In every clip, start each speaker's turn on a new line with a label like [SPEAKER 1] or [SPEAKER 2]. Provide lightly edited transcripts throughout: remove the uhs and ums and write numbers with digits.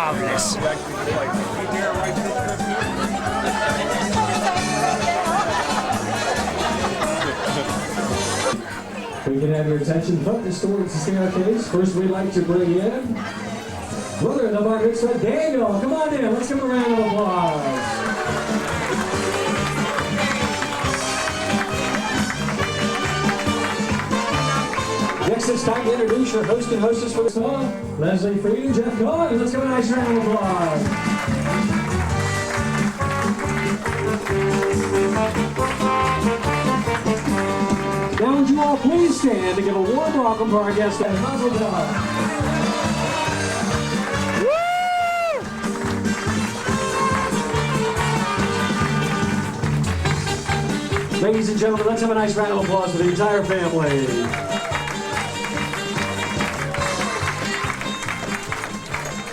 [SPEAKER 1] marvelous.
[SPEAKER 2] We can have your attention focused towards the staircase. First, we'd like to bring in brother of the Bar Mitzvah, Daniel. Come on in. Let's give him a round of applause. Next, it's time to introduce your host and hostess for the song, Leslie Freed and Jeff Cohen. Let's give a nice round of applause. Now would you all please stand to give a warm welcome to our guest and Mazel Tov. Ladies and gentlemen, let's have a nice round of applause for the entire family.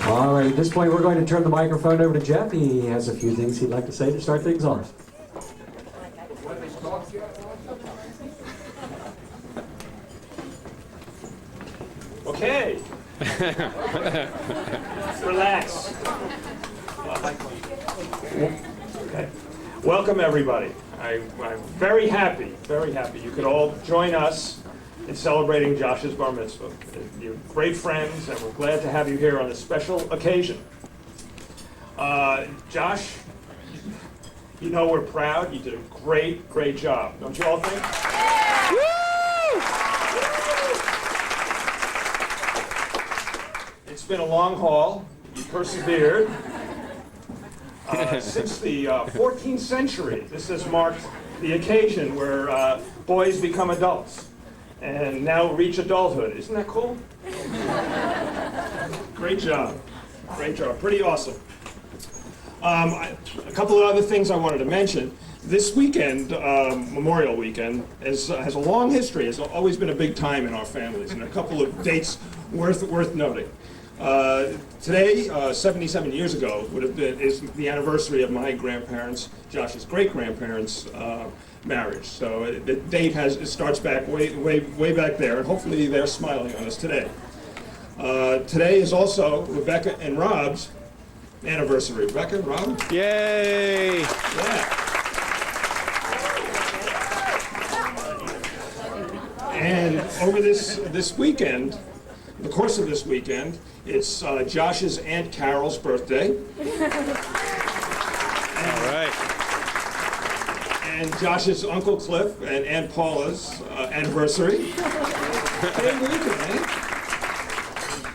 [SPEAKER 2] All right, at this point, we're going to turn the microphone over to Jeff. He has a few things he'd like to say to start things off.
[SPEAKER 3] Okay. Relax. Okay. Welcome, everybody. I'm very happy you could all join us in celebrating Josh's Bar Mitzvah. You're great friends, and we're glad to have you here on this special occasion. Josh, you know we're proud. You did a great job. Don't you all think? It's been a long haul. You persevered. Since the 14th century, this has marked the occasion where boys become adults and now reach adulthood. Isn't that cool? Great job. Pretty awesome. A couple of other things I wanted to mention. This weekend, Memorial Weekend, has a long history. It's always been a big time in our families, and a couple of dates worth noting. Today, 77 years ago, is the anniversary of my grandparents, Josh's great-grandparents' marriage. So the date starts back way back there, and hopefully they're smiling on us today. Today is also Rebecca and Rob's anniversary. Rebecca and Rob?
[SPEAKER 1] Yay!
[SPEAKER 3] Yeah. And over this weekend, the course of this weekend, it's Josh's Aunt Carol's birthday.
[SPEAKER 1] All right.
[SPEAKER 3] And Josh's Uncle Cliff and Aunt Paula's anniversary. Big weekend, eh?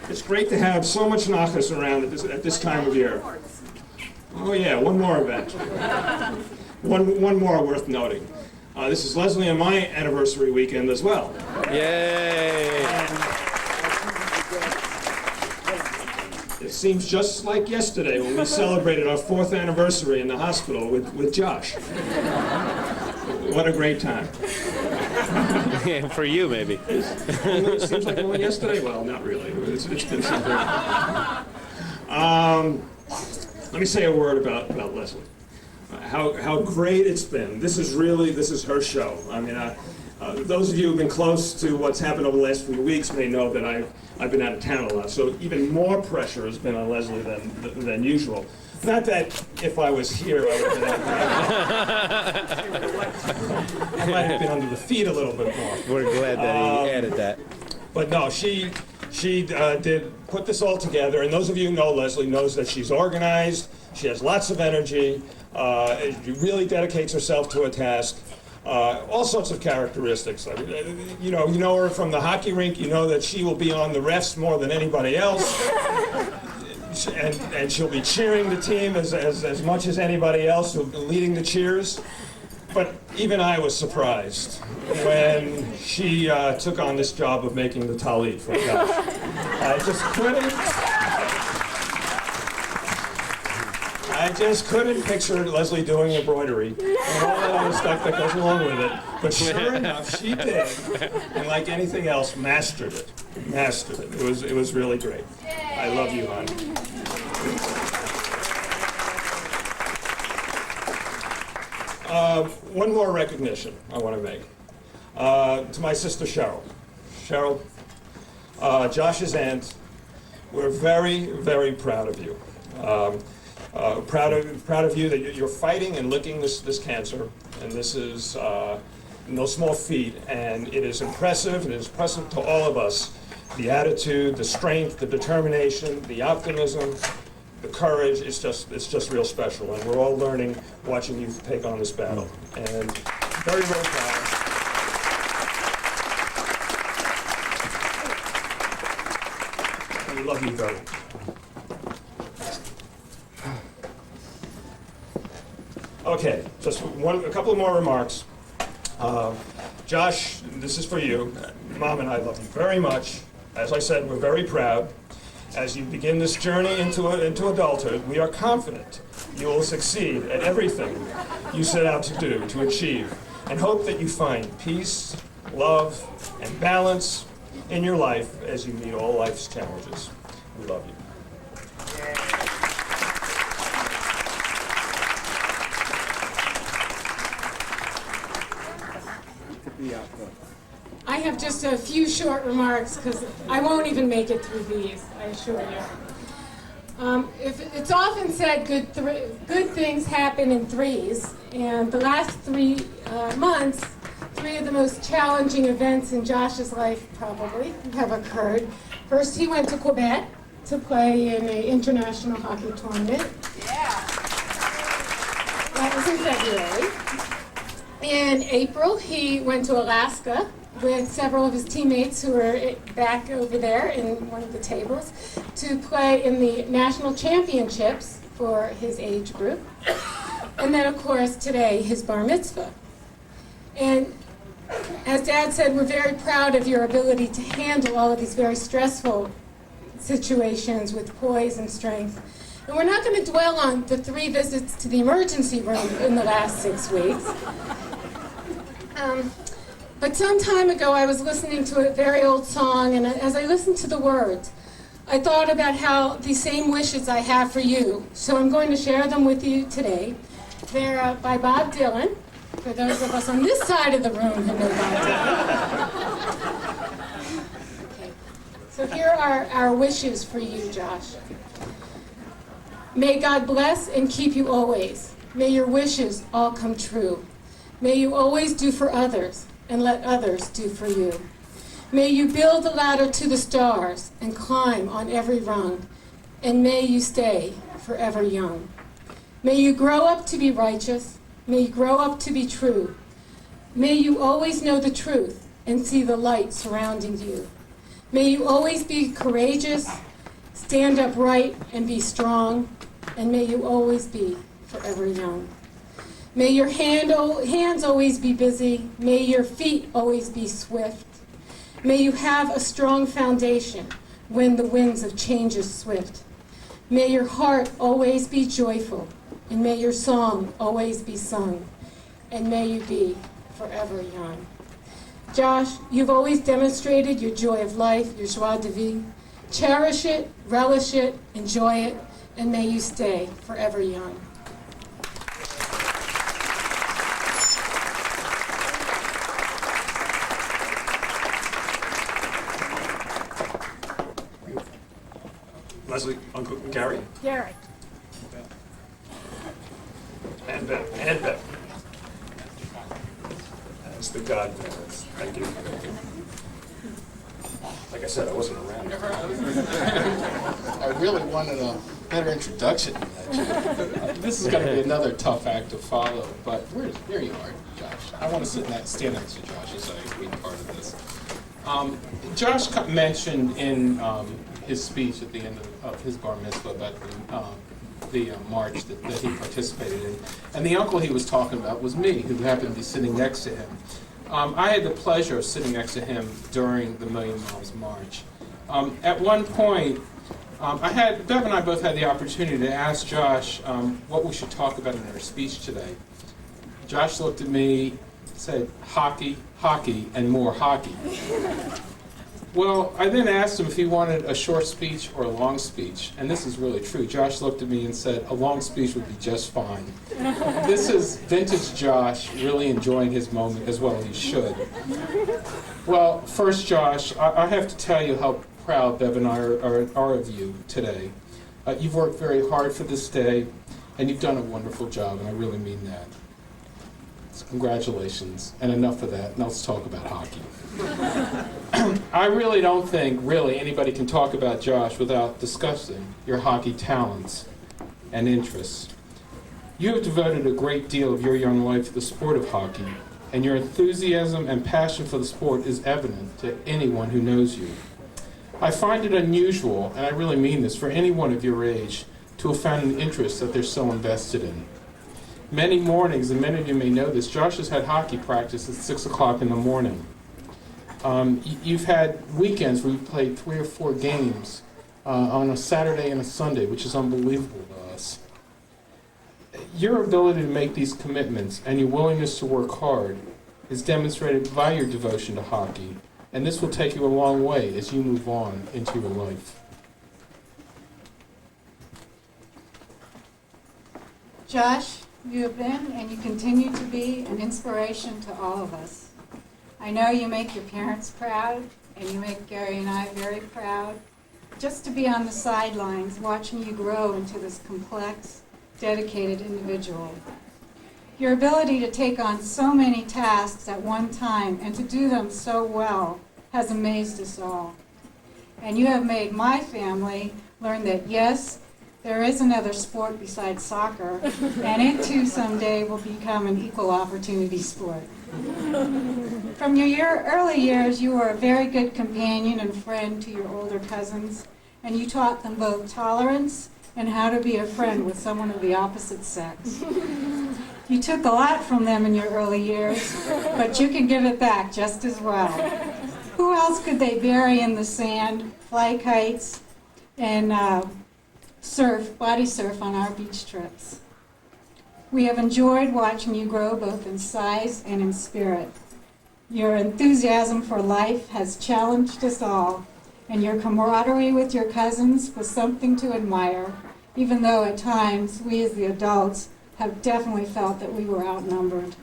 [SPEAKER 3] It's great to have so much nachas around at this time of year. Oh yeah, one more event. One more worth noting. This is Leslie and my anniversary weekend as well.
[SPEAKER 1] Yay!
[SPEAKER 3] It seems just like yesterday when we celebrated our 4th anniversary in the hospital with Josh. What a great time.
[SPEAKER 1] Yeah, for you, maybe.
[SPEAKER 3] It seems like only yesterday? Well, not really. It's been something. Let me say a word about Leslie. How great it's been. This is her show. I mean, those of you who've been close to what's happened over the last few weeks may know that I've been out of town a lot, so even more pressure has been on Leslie than usual. Not that if I was here, I would have been I might have been under the feet a little bit more.
[SPEAKER 1] We're glad that he added that.
[SPEAKER 3] But no, she did put this all together, and those of you who know Leslie knows that she's organized, she has lots of energy, she really dedicates herself to a task. All sorts of characteristics. You know her from the hockey rink. You know that she will be on the refs more than anybody else, and she'll be cheering the team as much as anybody else who'll be leading the cheers. But even I was surprised when she took on this job of making the talit for Josh. I just couldn't picture Leslie doing embroidery and all that other stuff that goes along with it. But sure enough, she did, and like anything else, mastered it. It was really great. I love you, hon. One more recognition I want to make to my sister Cheryl. Cheryl, Josh's aunt, we're very, very proud of you. Proud of you that you're fighting and licking this cancer, and this is no small feat, and it is impressive. It is impressive to all of us. The attitude, the strength, the determination, the optimism, the courage. It's just real special, and we're all learning watching you take on this battle. And very, very proud. We love you very much. Okay, just a couple of more remarks. Josh, this is for you. Mom and I love you very much. As I said, we're very proud. As you begin this journey into adulthood, we are confident you will succeed at everything you set out to do, to achieve, and hope that you find peace, love, and balance in your life as you meet all life's challenges. We love you.
[SPEAKER 4] I have just a few short remarks because I won't even make it through these, I assure you. It's often said good things happen in threes, and the last 3 months, 3 of the most challenging events in Josh's life probably have occurred. First, he went to Quebec to play in an international hockey tournament. Yeah. That was in February. In April, he went to Alaska with several of his teammates who were back over there in one of the tables to play in the national championships for his age group. And then, of course, today, his bar mitzvah. And as Dad said, we're very proud of your ability to handle all of these very stressful situations with poise and strength. And we're not going to dwell on the 3 visits to the emergency room in the last 6 weeks. But some time ago, I was listening to a very old song, and as I listened to the words, I thought about how these same wishes I have for you. So I'm going to share them with you today. They're by Bob Dylan, for those of us on this side of the room who know Bob Dylan. Okay. So here are our wishes for you, Josh. May God bless and keep you always. May your wishes all come true. May you always do for others and let others do for you. May you build a ladder to the stars and climb on every rung, and may you stay forever young. May you grow up to be righteous. May you grow up to be true. May you always know the truth and see the light surrounding you. May you always be courageous, stand upright and be strong, and may you always be forever young. May your hands always be busy. May your feet always be swift. May you have a strong foundation when the winds of change is swift. May your heart always be joyful, and may your song always be sung, and may you be forever young. Josh, you've always demonstrated your joy of life, your joie de vivre. Cherish it, relish it, enjoy it, and may you stay forever young.
[SPEAKER 3] Leslie, Uncle Gary?
[SPEAKER 4] Gary.
[SPEAKER 3] And Bev. That's the godparents. Thank you. Like I said, I wasn't around.
[SPEAKER 5] I really wanted a better introduction than that. This is going to be another tough act to follow, but here you are, Josh. I want to stand next to Josh as I be part of this. Josh mentioned in his speech at the end of his bar mitzvah about the march that he participated in. And the uncle he was talking about was me, who happened to be sitting next to him. I had the pleasure of sitting next to him during the Million Miles March. At one point, Bev and I both had the opportunity to ask Josh what we should talk about in our speech today. Josh looked at me, said, hockey, hockey, and more hockey. Well, I then asked him if he wanted a short speech or a long speech, and this is really true. Josh looked at me and said, a long speech would be just fine. This is vintage Josh really enjoying his moment as well as he should. Well, first, Josh, I have to tell you how proud Bev and I are of you today. You've worked very hard for this day, and you've done a wonderful job, and I really mean that. So congratulations, and enough of that. Now let's talk about hockey. I really don't think anybody can talk about Josh without discussing your hockey talents and interests. You have devoted a great deal of your young life to the sport of hockey, and your enthusiasm and passion for the sport is evident to anyone who knows you. I find it unusual, and I really mean this, for anyone of your age to have found an interest that they're so invested in. Many mornings, and many of you may know this, Josh has had hockey practice at 6 o'clock in the morning. You've had weekends where you've played 3 or 4 games on a Saturday and a Sunday, which is unbelievable to us. Your ability to make these commitments and your willingness to work hard is demonstrated by your devotion to hockey, and this will take you a long way as you move on into your life.
[SPEAKER 6] Josh, you have been and you continue to be an inspiration to all of us. I know you make your parents proud, and you make Gary and I very proud, just to be on the sidelines watching you grow into this complex, dedicated individual. Your ability to take on so many tasks at one time and to do them so well has amazed us all. And you have made my family learn that yes, there is another sport besides soccer, and it too someday will become an equal opportunity sport. From your early years, you were a very good companion and friend to your older cousins, and you taught them both tolerance and how to be a friend with someone of the opposite sex. You took a lot from them in your early years, but you can give it back just as well. Who else could they bury in the sand, fly kites, and body surf on our beach trips? We have enjoyed watching you grow both in size and in spirit. Your enthusiasm for life has challenged us all, and your camaraderie with your cousins was something to admire, even though at times we as the adults have definitely felt that we were outnumbered.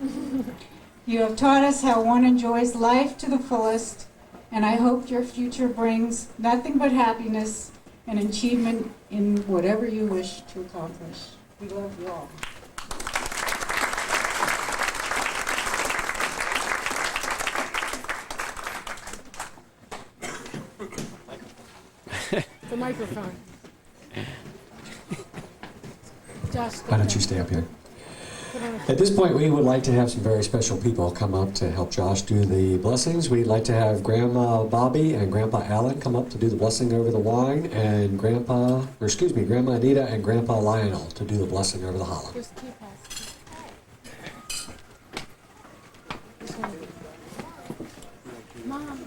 [SPEAKER 6] You have taught us how one enjoys life to the fullest, and I hope your future brings nothing but happiness and achievement in whatever you wish to accomplish. We love you all.
[SPEAKER 4] The microphone. Josh,
[SPEAKER 2] Why don't you stay up here? At this point, we would like to have some very special people come up to help Josh do the blessings. We'd like to have Grandma Bobby and Grandpa Alan come up to do the blessing over the wine, and Grandma Anita and Grandpa Lionel to do the blessing over the hollow.
[SPEAKER 4] Just keep us. Mom.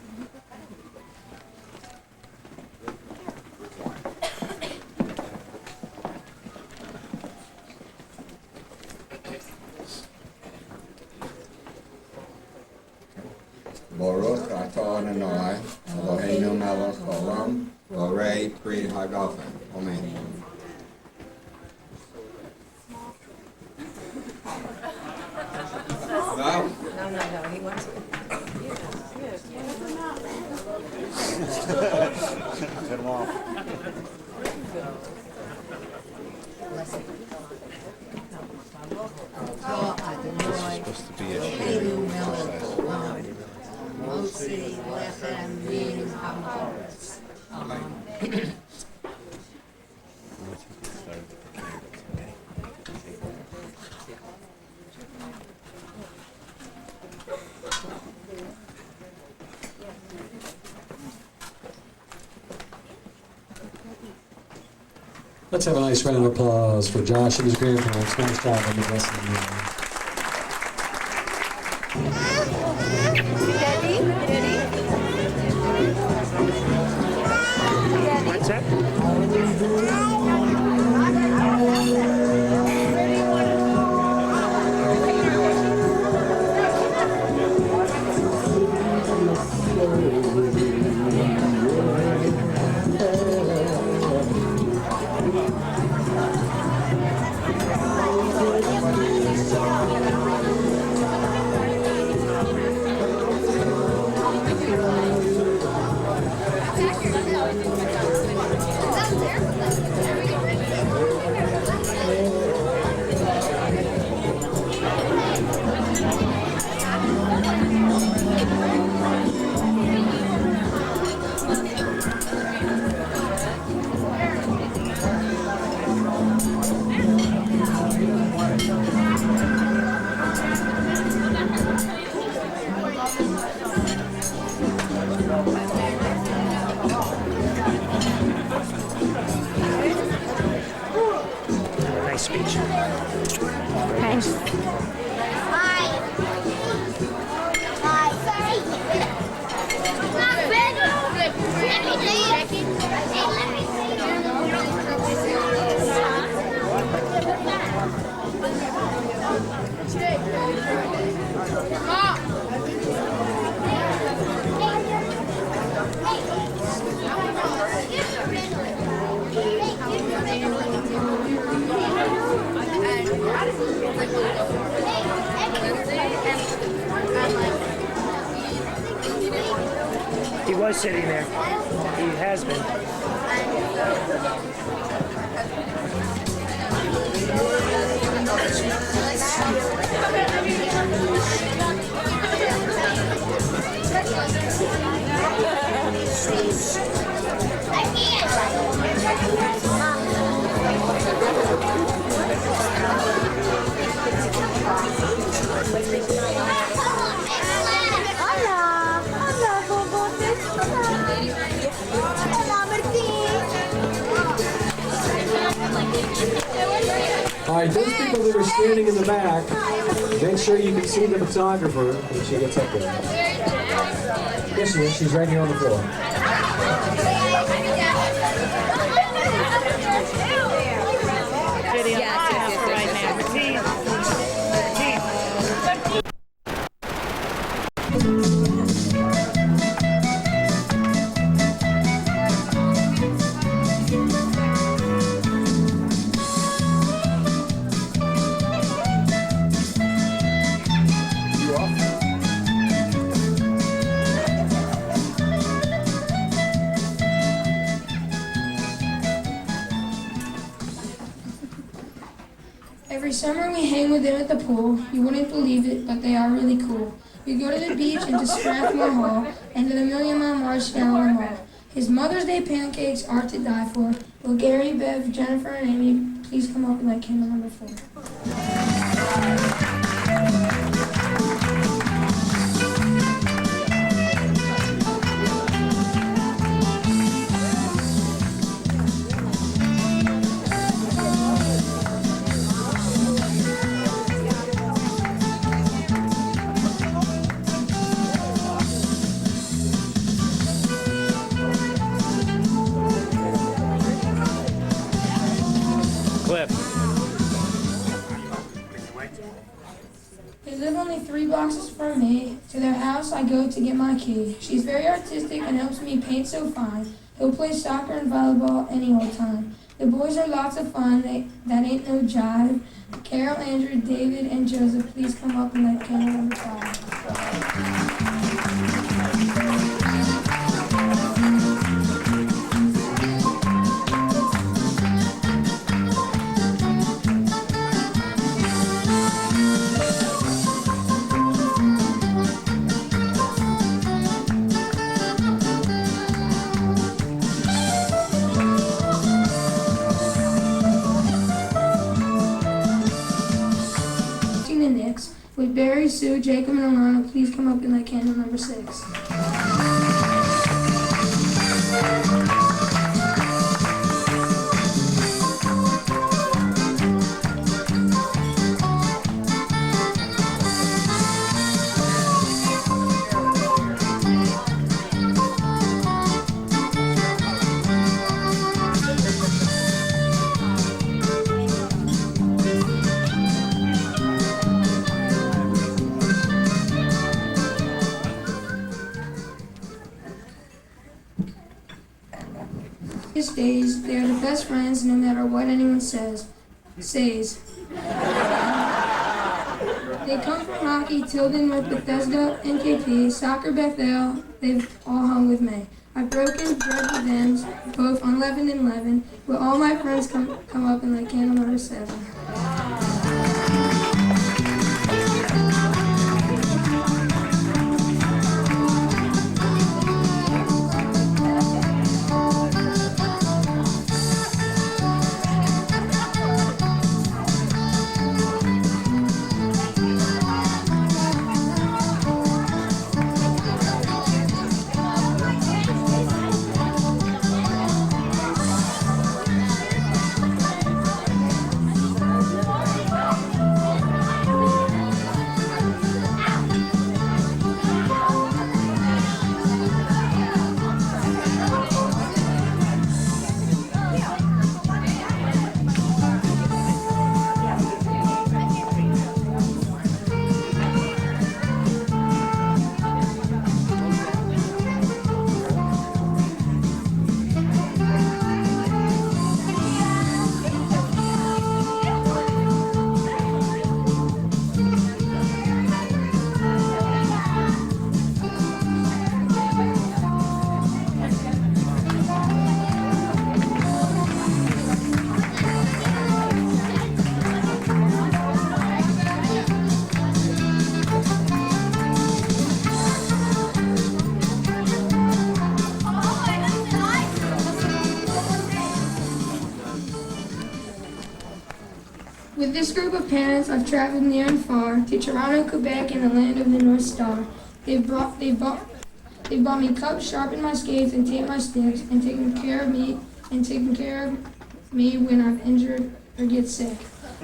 [SPEAKER 7] Baruch atah Adonai, Eloheinu melech haolam, v'orei pri hagafen. Amen. No?
[SPEAKER 8] No, he wants to.
[SPEAKER 7] Turn them off.
[SPEAKER 1] Supposed to be a
[SPEAKER 8] Motzi lechem min haaretz.
[SPEAKER 2] Let's have a nice round of applause for Josh and his grandparents. Nice job on the blessing.
[SPEAKER 8] Thank you.
[SPEAKER 9] was sitting there. He has been.
[SPEAKER 10] Hola, hola, bobotes. Hola, Martín.
[SPEAKER 2] All right, those people that are standing in the back, make sure you can see the photographer when she gets up there. Yes, she is. She's right here on the floor.
[SPEAKER 9] Video right now.
[SPEAKER 11] Every summer we hang with them at the pool. You wouldn't believe it, but they are really cool. We go to the beach and to Strathmore Hall and to the Million Mile March down on the mall. His Mother's Day pancakes are to die for. Will Gary, Bev, Jennifer, and Amy please come up and light candle number 4?
[SPEAKER 9] Clip.
[SPEAKER 11] They live only 3 boxes from me. To their house I go to get my key. She's very artistic and helps me paint so fine. He'll play soccer and volleyball any old time. The boys are lots of fun. That ain't no jive. Carol, Andrew, David, and Joseph, please come up and light candle number 5. With Barry, Sue, Jacob, and Alana, please come up and light candle number 6. These days, they are the best friends no matter what anyone says. They come from hockey, Tilden with Bethesda, NKP, soccer Bethel, they've all hung with me. I've broken bread with them, both unleavened and leavened. Will all my friends come up and light candle number 7? this group of parents, I've traveled near and far to Toronto, Quebec, and the land of the North Star. They've bought me cups, sharpened my skates, and taped my sticks, and taken care of me when I'm injured or get sick.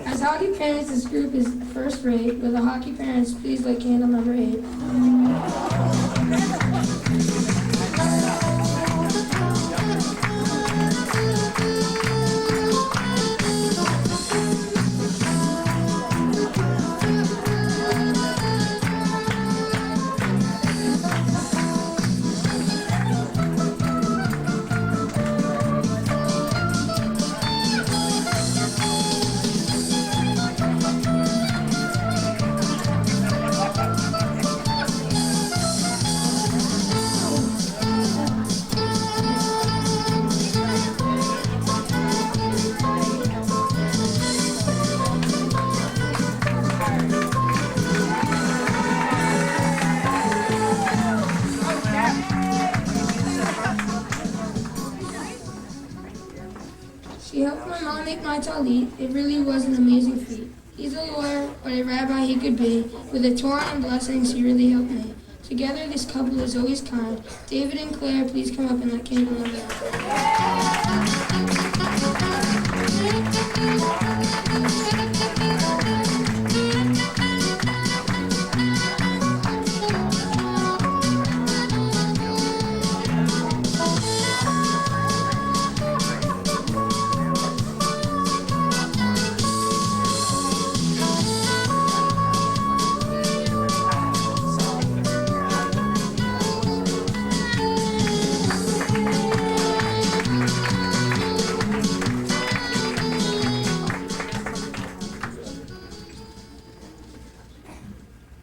[SPEAKER 11] As hockey parents, this group is first rate. Will the hockey parents please light candle number 8? She helped my mom make my talit. It really was an amazing feat. He's a lawyer, but a rabbi he could be. With a Torah and blessings, he really helped me. Together, this couple is always kind. David and Claire, please come up and let candle number 9.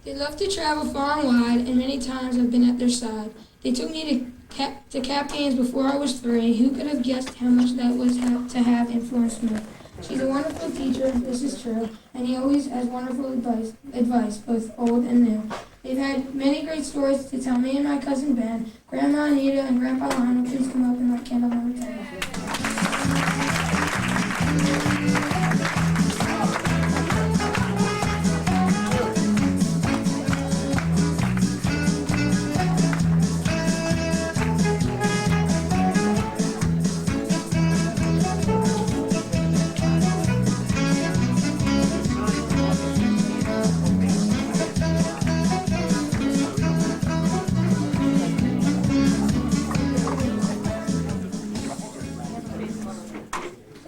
[SPEAKER 11] They love to travel far and wide, and many times I've been at their side. They took me to cap games before I was 3. Who could have guessed how much that was to have influenced me? She's a wonderful teacher, this is true, and he always has wonderful advice, both old and new. They've had many great stories to tell me and my cousin Ben. Grandma Anita and Grandpa Lionel, please come up and light candle number 10.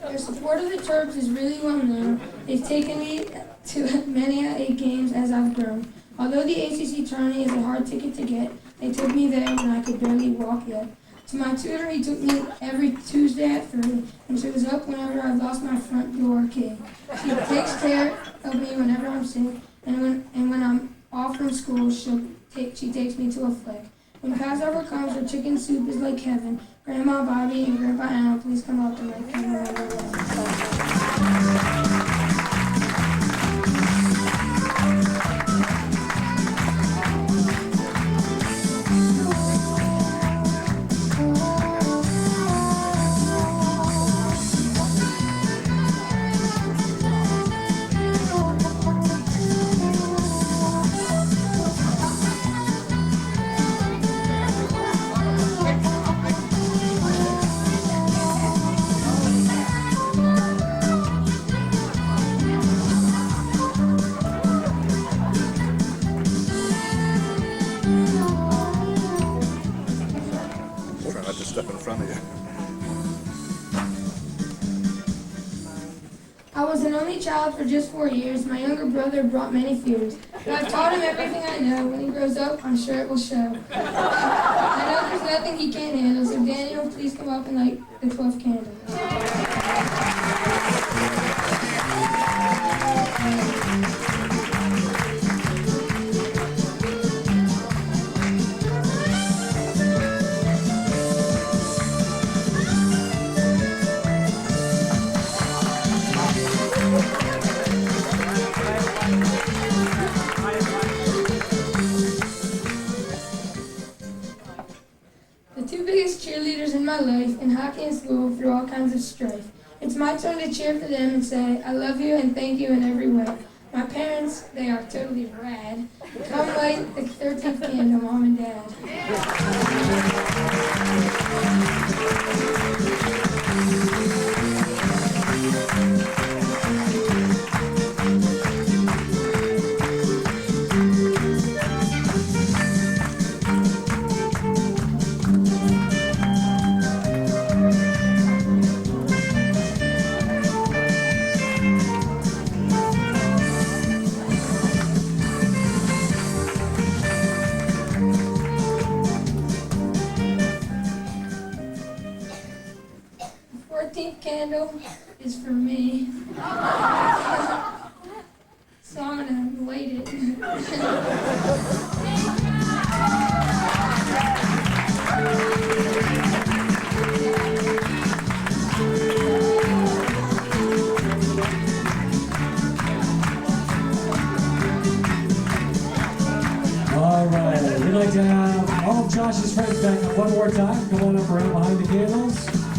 [SPEAKER 11] Their support of the Terps is really well known. They've taken me to many games as I've grown. Although the ACC tourney is a hard ticket to get, they took me there when I could barely walk yet. To my tutor, he took me every Tuesday at 3 and shows up whenever I've lost my front door key. She takes care of me whenever I'm sick, and when I'm off from school, she takes me to a flick. When Passover comes, her chicken soup is like heaven. Grandma Bobby and Grandpa Al, please come up and light candle number 11.
[SPEAKER 1] Try not to step in front of you.
[SPEAKER 11] I was an only child for just 4 years. My younger brother brought many fears. But I've taught him everything I know. When he grows up, I'm sure it will show. I know there's nothing he can't handle, so Daniel, please come up and light the 12th candle. The two biggest cheerleaders in my life, in hockey and school, through all kinds of strife. It's my turn to cheer for them and say, I love you and thank you in every way. My parents, they are totally rad. Come light the 13th candle, Mom and Dad. 14th candle is for me. So I'm gonna light it.
[SPEAKER 2] All right, we'd like to have all of Josh's friends back up one more time. Come on up around behind the candles.